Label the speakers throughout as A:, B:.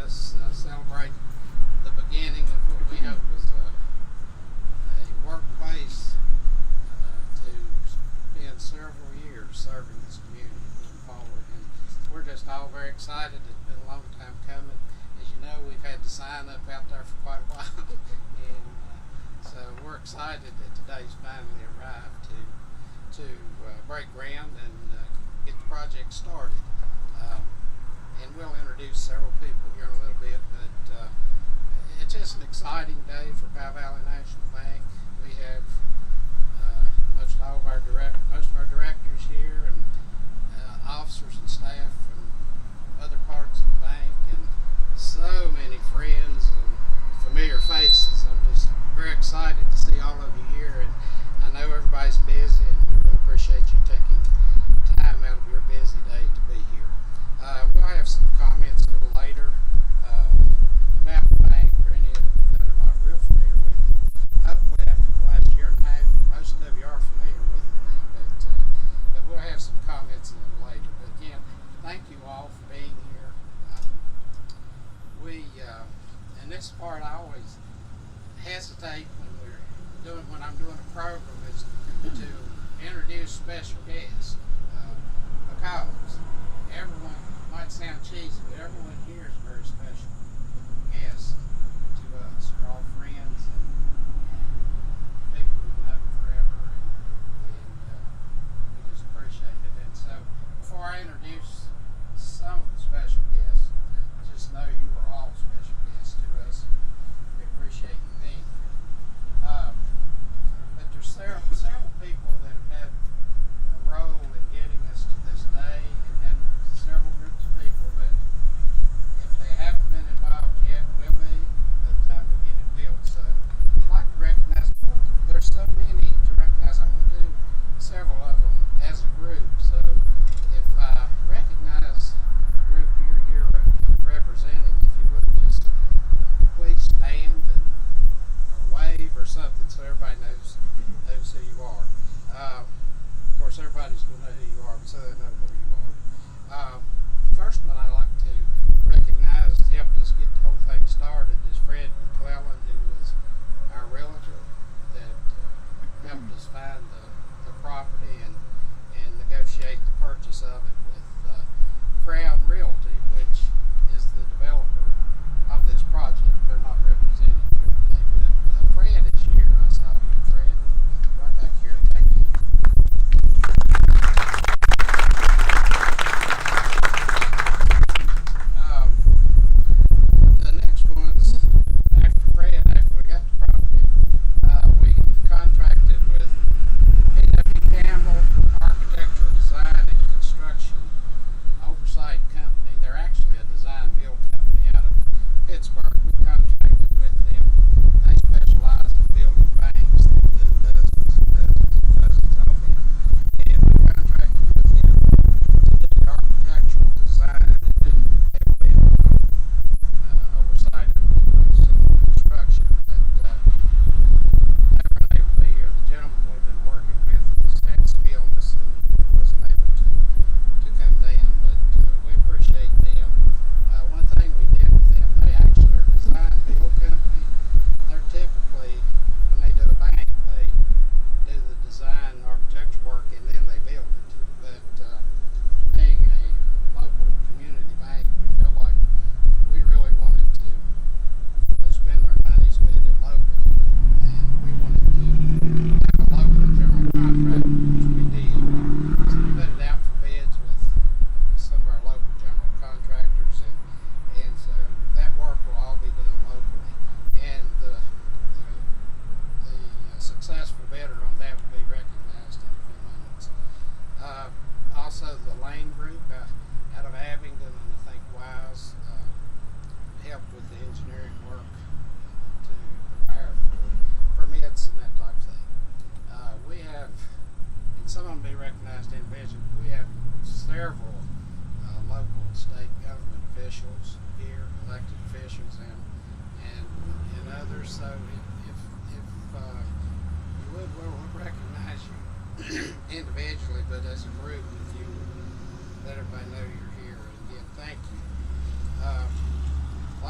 A: us celebrate the beginning of what we hope was a workplace to spend several years serving this community moving forward. And we're just all very excited. It's been a long time coming. As you know, we've had the sign up out there for quite a while. And so we're excited that today's finally arrived to break ground and get the project started. And we'll introduce several people here in a little bit, but it's just an exciting day for Powell Valley National Bank. We have most of our directors here, and officers and staff from other parts of the bank, and so many friends and familiar faces. I'm just very excited to see all of you here, and I know everybody's busy, and we really appreciate you taking time out of your busy day to be here. We'll have some comments a little later about the bank for any of you that are not real familiar with it. Hopefully after the last year and a half, most of you are familiar with it now, but we'll have some comments a little later. But again, thank you all for being here. And this part I always hesitate when I'm doing a program is to introduce special guests because everyone might sound cheesy, but everyone here is a very special guest to us. We're all friends and people we've known forever, and we just appreciate it. And so before I introduce some of the special guests, just know you are all special guests to us. We appreciate you being here. But there's several people that have had a role in getting us to this day, and then several groups of people that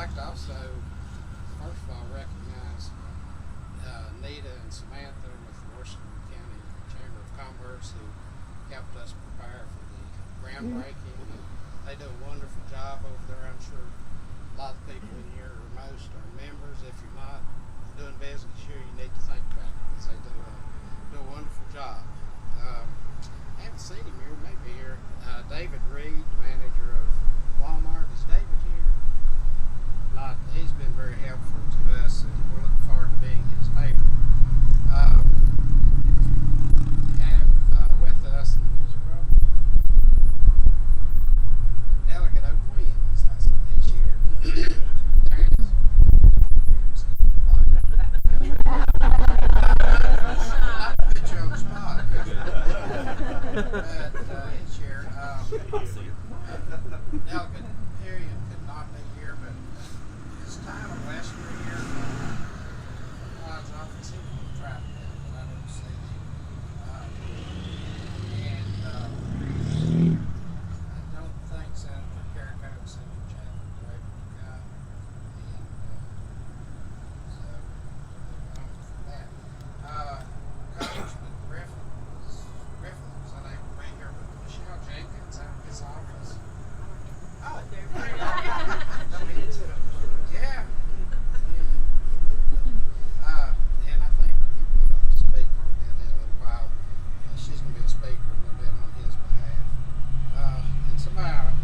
A: like to also, first of all, recognize Nita and Samantha with the Washington County Chamber of Commerce who helped us prepare for the groundbreaking. They do a wonderful job over there. I'm sure a lot of people in here, or most, are members. If you're not doing business here, you need to think about it because they do a wonderful job. I haven't seen him here, maybe here. David Reed, manager of Walmart. Is David here? Not. He's been very helpful to us, and we're looking forward to being his neighbor. Have with us Delegate O'Quinn. He's here. There he is. I'll put you on the spot. But he's here. Delegate Period could not be here, but it's Tyler Lester here from God's office. He will try to get it, but I don't see him. I don't think Senator Carrico is Senator Chapman directed to go. And so we're on from that. Congressman Griffin was unable to be here, but Michelle Jenkins out of his office. Oh, don't need to. Yeah. And I think you're going to speak in a little while. She's going to be a speaker a little bit on his behalf. And somebody that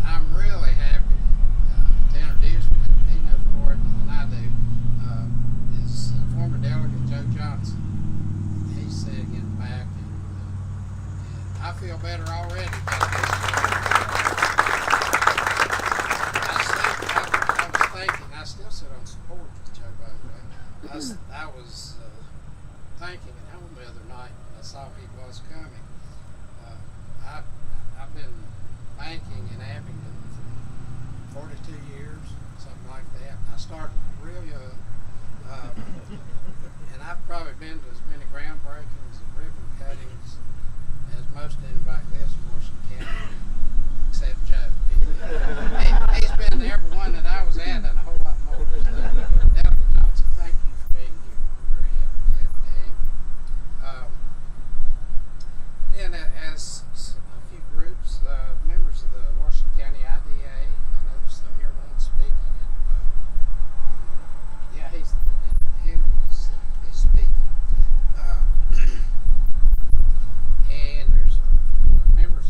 A: I'm really happy to introduce, but he knows more than I do, is former Delegate Joe Johnson. He's sitting in the back, and I feel better already about this. I still sit on support with Joe, by the way. I was thinking at home the other night when I saw he was coming. I've been banking in Abingdon for 42 years, something like that. I started real young, and I've probably been to as many groundbreakings and ribbon cuttings as most anybody lives in Washington County, except Joe. He's been to every one that I was at and a whole lot more. Delegate Johnson, thank you for being here. We're very happy to have you. Then as a few groups, members of the Washington County IDA, I noticed some here one speaking. Yeah, he's speaking. And there's members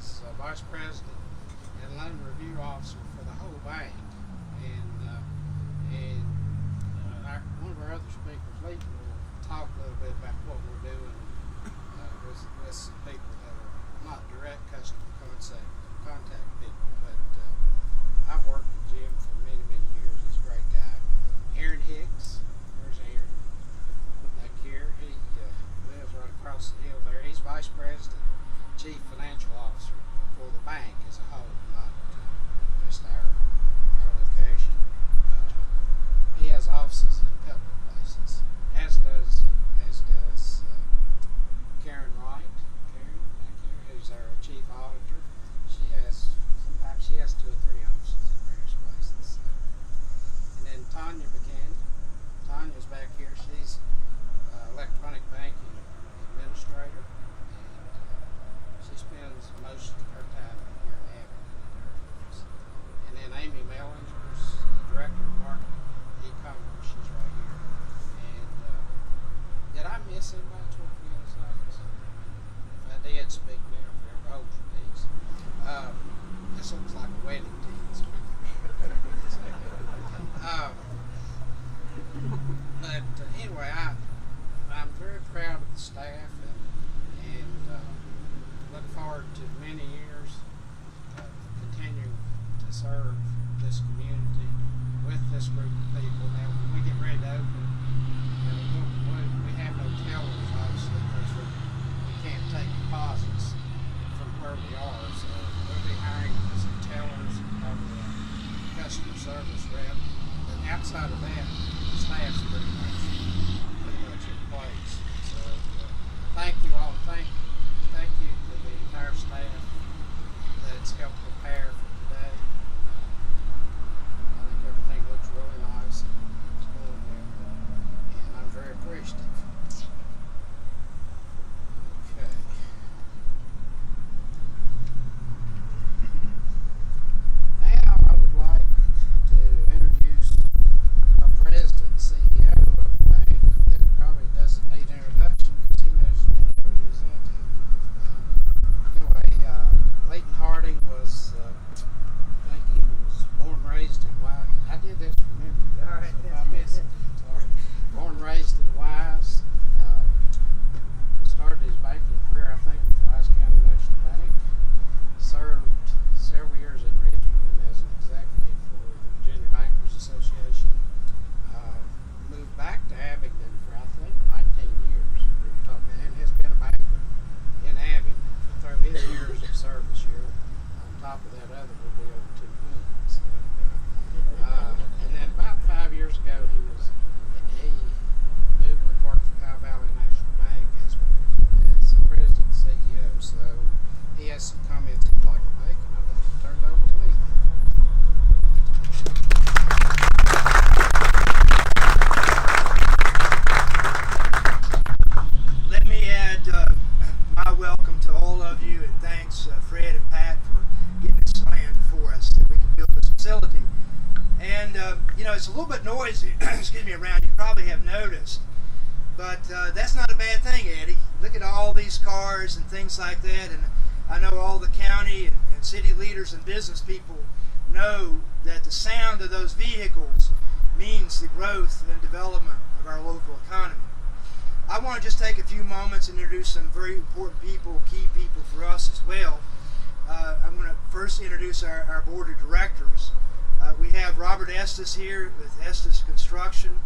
A: was vice president and loan review officer for the whole bank. One of our other speakers, Leighton, will talk a little bit about what we're doing with some people that are not direct customer contact people. But I've worked with Jim for many, many years. He's a great guy. Aaron Hicks, where's Aaron? Back here. He lives right across the hill there. He's vice president, chief financial officer for the bank as a whole, not just our location. He has offices in a couple of places, as does Karen Wright. Karen back here, who's our chief auditor. Sometimes she has 2 or 3 offices in various places. And then Tanya Buchanan. Tanya's back here. She's electronic banking administrator, and she spends most of her time here in Abingdon in her office. And then Amy Mellinger's director of marketing e-commerce. She's right here. And did I miss anybody working in this office? If I did, speak now forever. Hold your peace. This looks like a wedding dance. But anyway, I'm very proud of the staff and look forward to many years of continuing to serve this community with this group of people. Now, when we get ready to open, we have no tellers, obviously, because we can't take deposits from where we are. So we'll be hiring some tellers and probably a customer service rep. But outside of that, the staff's pretty much in place. So thank you all. Thank you to the entire staff that's helped prepare for today. I think everything looks really nice and it's going well, and I'm very appreciative. Okay. Now I would like to introduce our president and CEO of the bank that probably doesn't need introduction because he knows when to represent him. Anyway, Leighton Harding was I think he was born and raised in Wise. I did this from memory.
B: All right.
A: So if I missed it, sorry. Born and raised in Wise. Started his banking career, I think, with Wise County National Bank. Served several years in Richmond as an executive for the Virginia Bankers Association. Moved back to Abingdon for, I think, 19 years. We were talking, and has been a banker in Abingdon through his years of service here. On top of that other, we'll be over 200. So, and then about 5 years ago, he moved and worked for Powell Valley National Bank as the president and CEO. So he has some comments he'd like to make, and I'm going to turn it over to Lee.
B: Let me add my welcome to all of you, and thanks Fred and Pat for getting this land for us that we can build this facility. And it's a little bit noisy, excuse me, around. You probably have noticed, but that's not a bad thing, Eddie. Look at all these cars and things like that, and I know all the county and city leaders and business people know that the sound of those vehicles means the growth and development of our local economy. I want to just take a few moments and introduce some very important people, key people for us as well. I'm going to first introduce our board of directors. We have Robert Estes here with Estes Construction.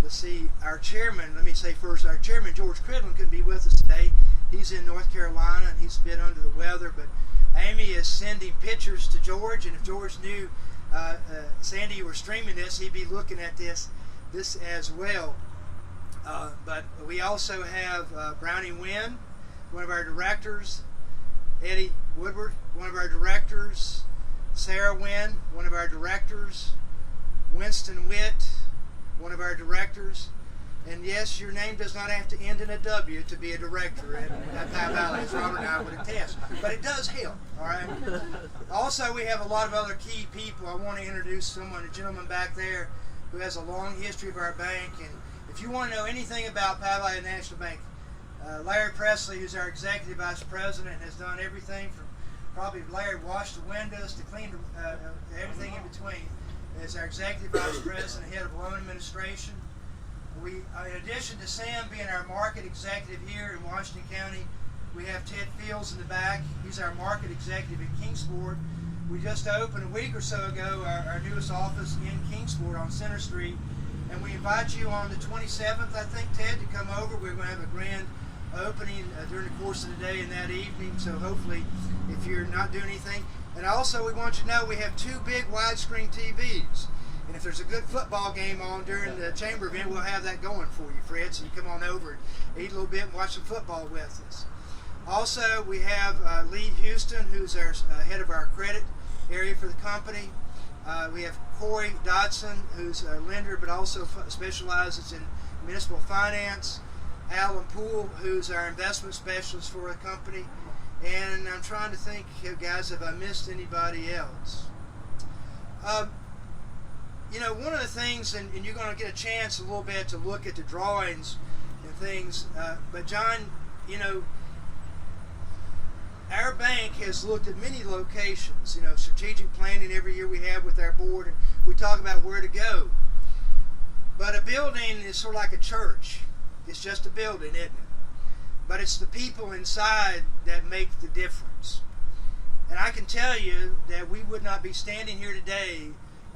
B: Let's see, our chairman, let me say first, our chairman, George Cridlin, couldn't be with us today. He's in North Carolina and he's a bit under the weather, but Amy is sending pictures to George, and if George knew Sandy, you were streaming this, he'd be looking at this as well. But we also have Brownie Wynn, one of our directors, Eddie Woodward, one of our directors, Sarah Wynn, one of our directors, Winston Witt, one of our directors, and yes, your name does not have to end in a W to be a director at Powell Valley, as Robert and I would attest, but it does help, all right? Also, we have a lot of other key people. I want to introduce a gentleman back there who has a long history of our bank, and if you want to know anything about Powell Valley National Bank, Larry Presley, who's our executive vice president, has done everything from probably Larry washed the windows to clean everything in between. Is our executive vice president, head of loan administration. We, in addition to Sam being our market executive here in Washington County, we have Ted Fields in the back. He's our market executive in Kingsport. We just opened a week or so ago our newest office in Kingsport on Center Street, and we invite you on the 27th, I think, Ted, to come over. We're going to have a grand opening during the course of the day and that evening, so hopefully if you're not doing anything. And also we want you to know we have 2 big widescreen TVs, and if there's a good football game on during the chamber event, we'll have that going for you, Fred, so you come on over and eat a little bit and watch some football with us. Also, we have Lee Houston, who's our head of our credit area for the company. We have Corey Dodson, who's a lender but also specializes in municipal finance. Alan Poole, who's our investment specialist for the company. And I'm trying to think, guys, have I missed anybody else? You know, one of the things, and you're going to get a chance a little bit to look at the drawings and things, but John, you know, our bank has looked at many locations, you know, strategic planning every year we have with our board, and we talk about where to go. But a building is sort of like a church. It's just a building, isn't it? But it's the people inside that make the difference. And I can tell you that we would not be standing here today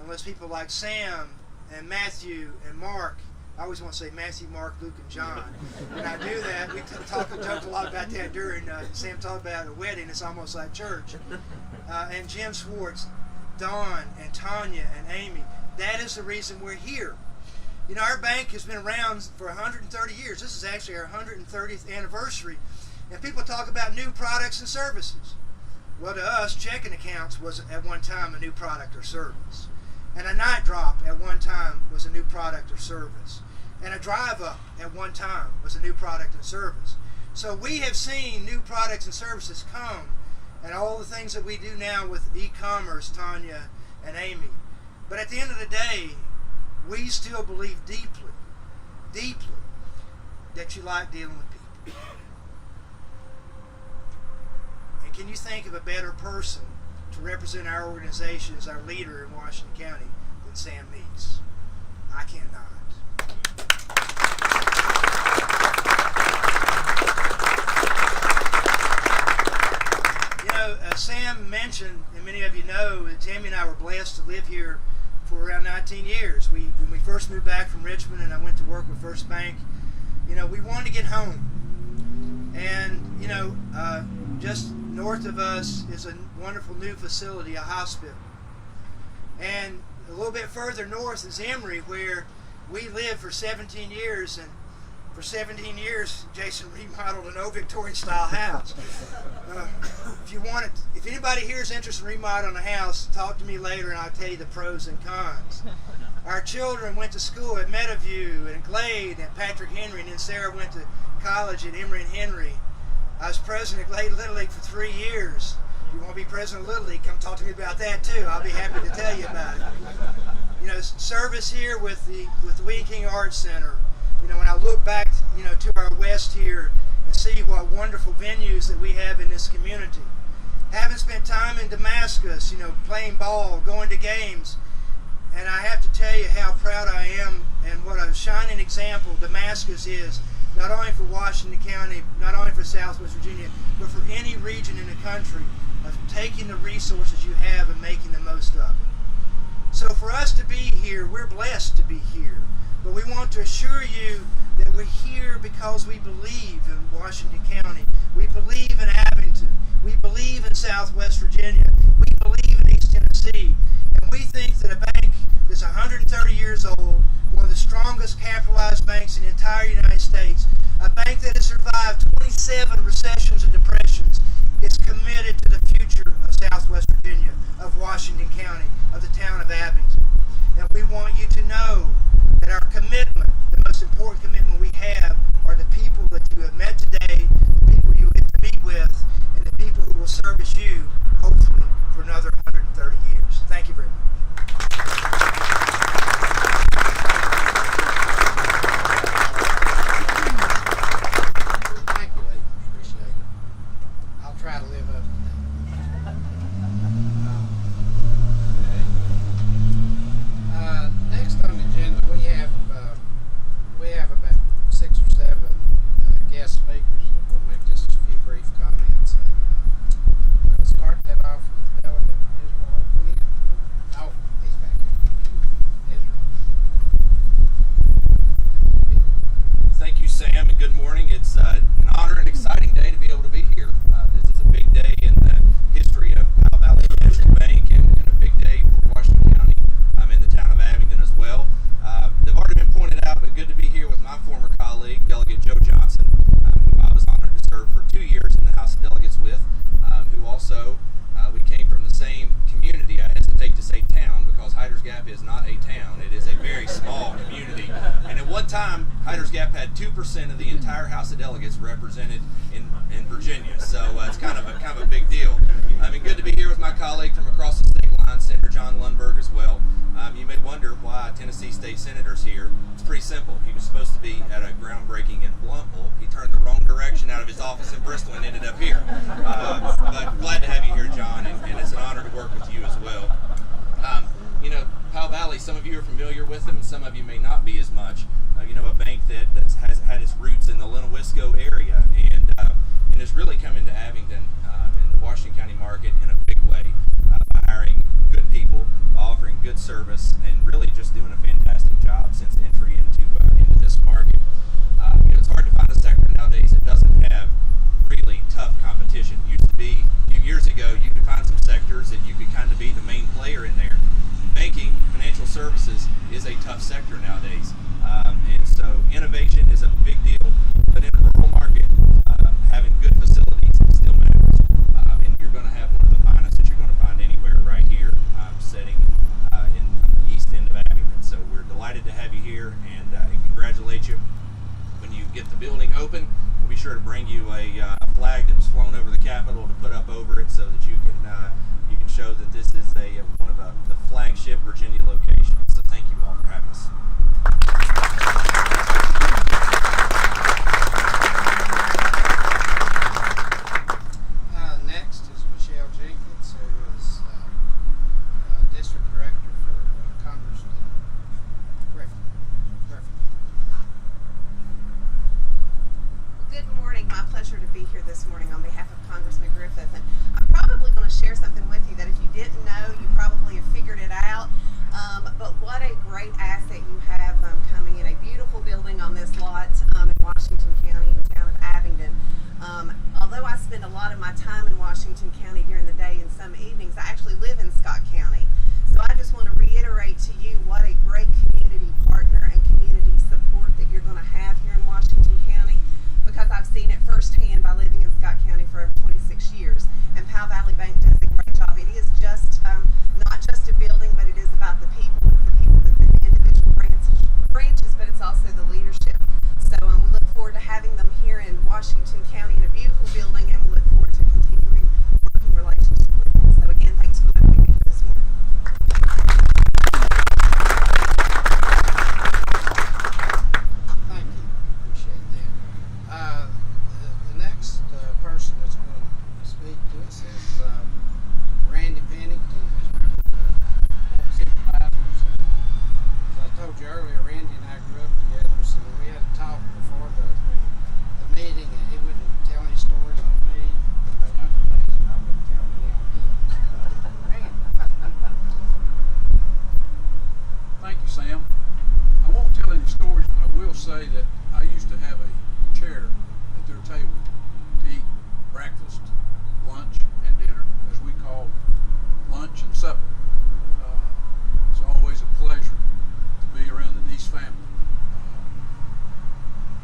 B: unless people like Sam and Matthew and Mark, I always want to say Matthew, Mark, Luke, and John. And I do that. We joked a lot about that during Sam talked about a wedding. It's almost like church. And Jim Schwartz, Don, and Tanya, and Amy. That is the reason we're here. You know, our bank has been around for 130 years. This is actually our 130th anniversary. And people talk about new products and services. Well, to us, checking accounts was at one time a new product or service. And a night drop at one time was a new product or service. And a drive up at one time was a new product and service. So we have seen new products and services come, and all the things that we do now with e-commerce, Tanya and Amy. But at the end of the day, we still believe deeply, deeply, that you like dealing with people. And can you think of a better person to represent our organization as our leader in Washington County than Sam Meeks? I cannot. You know, Sam mentioned, and many of you know, that Tammy and I were blessed to live here for around 19 years. When we first moved back from Richmond and I went to work with First Bank, you know, we wanted to get home. And, you know, just north of us is a wonderful new facility, a hospital. And a little bit further north is Emory, where we lived for 17 years, and for 17 years Jason remodeled an old Victorian style house. If anybody here is interested in remodeling a house, talk to me later and I'll tell you the pros and cons. Our children went to school at Meadowview and Glade and Patrick Henry, and then Sarah went to college at Emory and Henry. I was president of Glade Little League for 3 years. If you want to be president of Little League, come talk to me about that too. I'll be happy to tell you about it. You know, service here with the Wheaton King Arts Center. You know, when I look back, you know, to our west here and see what wonderful venues that we have in this community. Having spent time in Damascus, you know, playing ball, going to games, and I have to tell you how proud I am and what a shining example Damascus is, not only for Washington County, not only for Southwest Virginia, but for any region in the country, of taking the resources you have and making the most of it. So for us to be here, we're blessed to be here. But we want to assure you that we're here because we believe in Washington County. We believe in Abington. We believe in Southwest Virginia. We believe in East Tennessee. And we think that a bank that's 130 years old, one of the strongest capitalized banks in the entire United States, a bank that has survived 27 recessions and depressions, is committed to the future of Southwest Virginia, of Washington County, of the town of Abington. And we want you to know that our commitment, the most important commitment we have, are the people that you have met today, the people you get to meet with, and the people who will service you, hopefully, for another 130 years. Thank you very much.
C: had 2% of the entire House of Delegates represented in Virginia. So it's kind of a big deal. I mean, good to be here with my colleague from across the state line, Senator John Lundberg, as well. You may wonder why Tennessee State Senator's here. It's pretty simple. He was supposed to be at a groundbreaking in Bluntville. He turned the wrong direction out of his office in Bristol and ended up here. But glad to have you here, John, and it's an honor to work with you as well. Powell Valley, some of you are familiar with them, and some of you may not be as much. A bank that has had its roots in the Lennowisco area and has really come into Abingdon in the Washington County market in a big way, by hiring good people, offering good service, and really just doing a fantastic job since entry into this market. It's hard to find a sector nowadays that doesn't have really tough competition. It used to be, a few years ago, you could find some sectors that you could kind of be the main player in there. Banking, financial services is a tough sector nowadays. And so innovation is a big deal, but in a rural market, having good facilities still matters. And you're going to have one of the finest that you're going to find anywhere right here, sitting in on the east end of Abingdon. So we're delighted to have you here and congratulate you. When you get the building open, we'll be sure to bring you a flag that was flown over the Capitol to put up over it so that you can show that this is one of the flagship Virginia locations. So thank you all for having us.
A: Next is Michelle Jenkins, who is District Director for Congressman Griffin.
D: Good morning. My pleasure to be here this morning on behalf of Congressman Griffith. And I'm probably going to share something with you that if you didn't know, you probably have figured it out. But what a great asset you have coming in. A beautiful building on this lot in Washington County in the town of Abingdon. Although I spend a lot of my time in Washington County during the day and some evenings, I actually live in Scott County. So I just want to reiterate to you what a great community partner and community support that you're going to have here in Washington County, because I've seen it firsthand by living in Scott County for over 26 years. And Powell Valley Bank does a great job. It is just not just a building, but it is about the people. It's the people that's in the individual branches, but it's also the leadership. So we look forward to having them here in Washington County in a beautiful building, and we look forward to continuing working relationship with them. So again, thanks for letting me be here this morning.
A: Thank you. Appreciate that. The next person that's going to speak to us is Randy Pennington, who's one of the supervisors. And as I told you earlier, Randy and I grew up together, so we had a talk before the meeting, and he wouldn't tell any stories on me in my younger days, and I wouldn't tell any on him. Randy.
E: Thank you, Sam. I won't tell any stories, but I will say that I used to have a chair at their table to eat breakfast, lunch, and dinner, as we call lunch and supper. It's always a pleasure to be around the Neese family.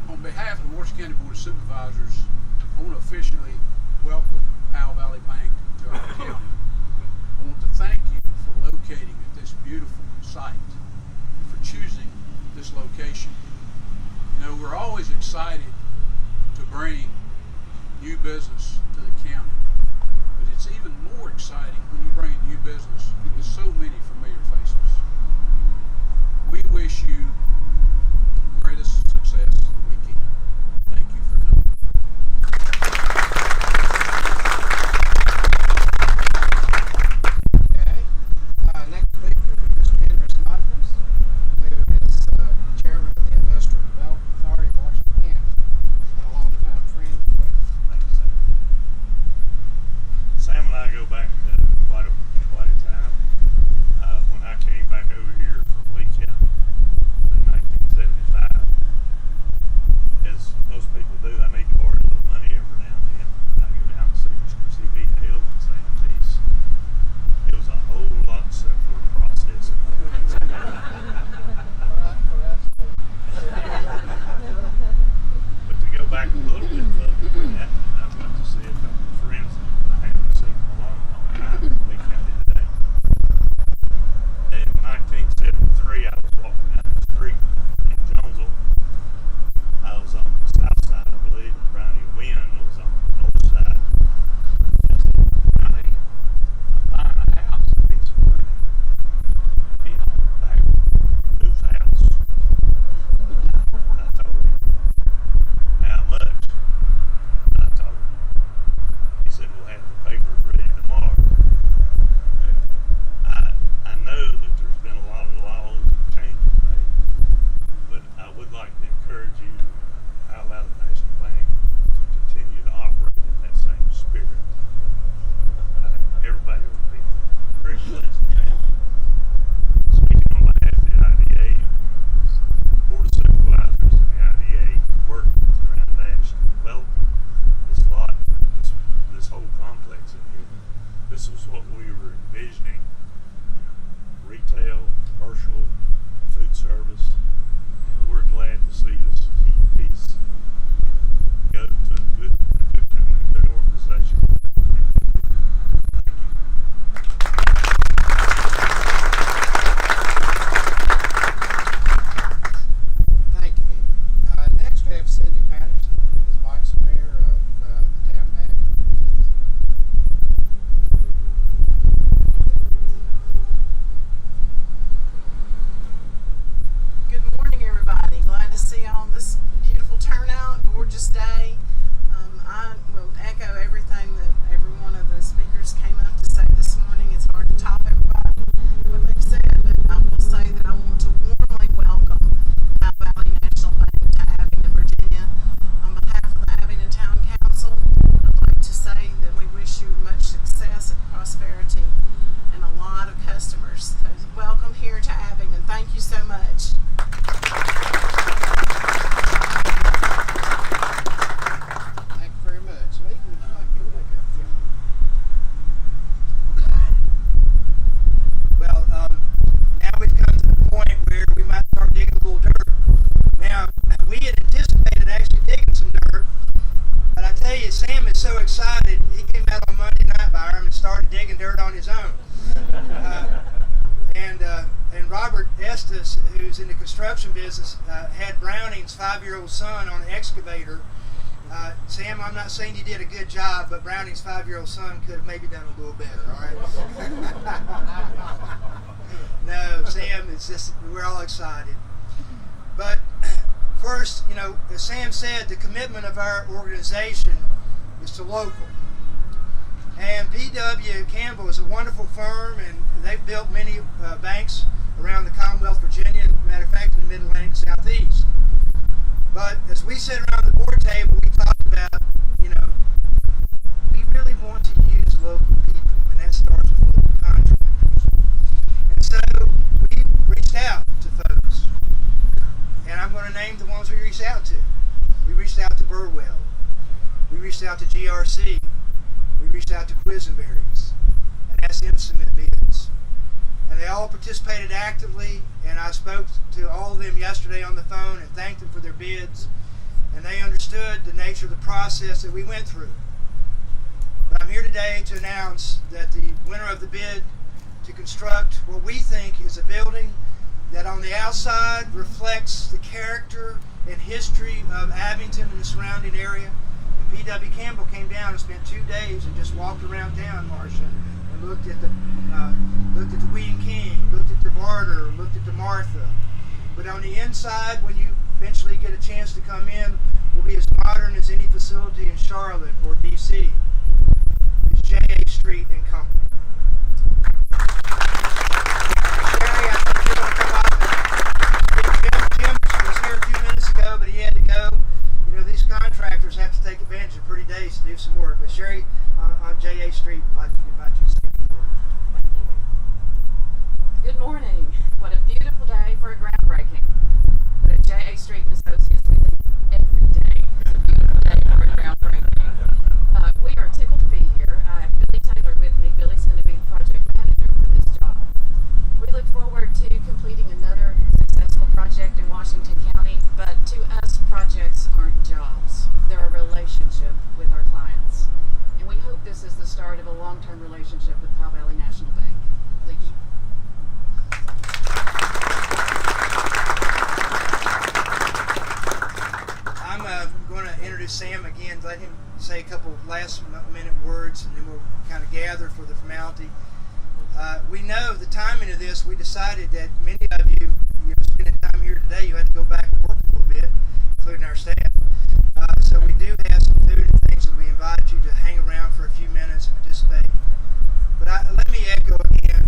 E: On behalf of the Washington County Board of Supervisors, I want to officially welcome Powell Valley Bank to our county. I want to thank you for locating at this beautiful site and for choosing this location. We're always excited to bring new business to the county, but it's even more exciting when you bring new business with so many familiar faces. We wish you the greatest success we can. Thank you for coming.
A: Okay. Next speaker is Henry Snodgrass, who is chairman of the Industrial Development Authority of Washington County, and a longtime friend of Quinn.
F: Thank you, Sam. Sam and I go back quite a time. When I came back over here from Lee County in 1975,
B: Robert Estes, who's in the construction business, had Browning's 5-year-old son on an excavator. Sam, I'm not saying you did a good job, but Browning's 5-year-old son could have maybe done a little better, all right? No, Sam, it's just, we're all excited. But first, you know, as Sam said, the commitment of our organization is to local. And P.W. Campbell is a wonderful firm, and they've built many banks around the Commonwealth of Virginia, matter of fact, in the Mid-Atlantic Southeast. But as we sit around the board table, we talked about, you know, we really want to use local people, and that starts with local contractors. And so we reached out to folks, and I'm going to name the ones we reached out to. We reached out to Burwell. We reached out to GRC. We reached out to Quisenberries and asked them to submit bids. And they all participated actively, and I spoke to all of them yesterday on the phone and thanked them for their bids, and they understood the nature of the process that we went through. But I'm here today to announce that the winner of the bid to construct what we think is a building that on the outside reflects the character and history of Abington and the surrounding area. And P.W. Campbell came down and spent 2 days and just walked around town, Marcia, and looked at the Wee and King, looked at the Barter, looked at the Martha. But on the inside, when you eventually get a chance to come in, will be as modern as any facility in Charlotte or D.C. It's J.A. Street and Company. Sherry, I think you're going to come up. Jim was here a few minutes ago, but he had to go. You know, these contractors have to take advantage of pretty days to do some work. But Sherry, on J.A. Street, I'd like to invite you to say a few words.
G: Good morning. What a beautiful day for a groundbreaking. But at J.A. Street and Associates, we leave every day is a beautiful day for a groundbreaking. We are tickled to be here. I have Billy Taylor with me. Billy's going to be the project manager for this job. We look forward to completing another successful project in Washington County, but to us, projects aren't jobs. They're a relationship with our clients. And we hope this is the start of a long-term relationship with Powell Valley National Bank. Please.
B: I'm going to introduce Sam again, let him say a couple last minute words, and then we'll kind of gather for the formality. We know the timing of this, we decided that many of you, spending time here today, you have to go back and work a little bit, including our staff. So we do have some food and things, and we invite you to hang around for a few minutes and participate. But let me echo again,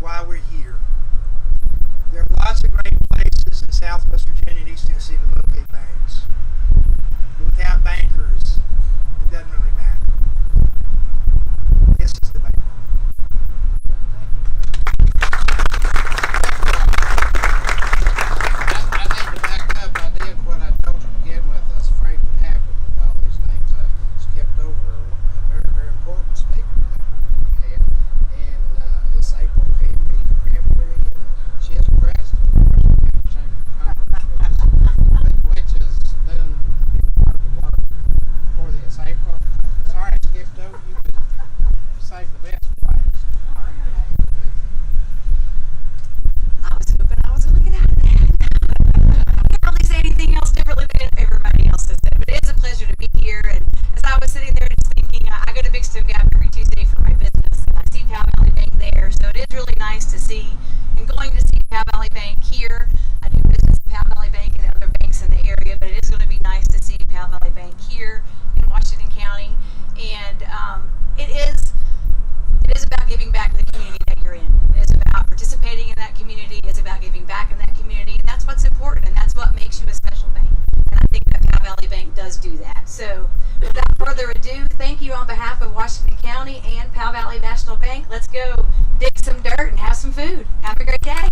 B: why we're here. There are lots of great places in Southwest Virginia and East Tennessee to locate banks. But without bankers, it doesn't really matter. This is the bank.
A: I need to back up. I did what I told you to begin with. I was afraid would happen with all these names I skipped over. A very, very important speaker. And this April came to be Cranberry, and she is president of the Chamber of Commerce, which is done part of the work for this April. Sorry I skipped over you, but save the best for last.
H: I was hoping I was going to get out of that. I can't really say anything else differently than everybody else has said, but it is a pleasure to be here. And as I was sitting there just thinking, I go to Big Stone Gap every Tuesday for my business, and I see Powell Valley Bank there, so it is really nice to see, and going to see Powell Valley Bank here. I do business at Powell Valley Bank and other banks in the area, but it is going to be nice to see Powell Valley Bank here in Washington County. And it is about giving back to the community that you're in. It is about participating in that community. It's about giving back in that community, and that's what's important, and that's what makes you a special bank. And I think that Powell Valley Bank does do that. So without further ado, thank you on behalf of Washington County and Powell Valley National Bank. Let's go dig some dirt and have some food. Have a great day.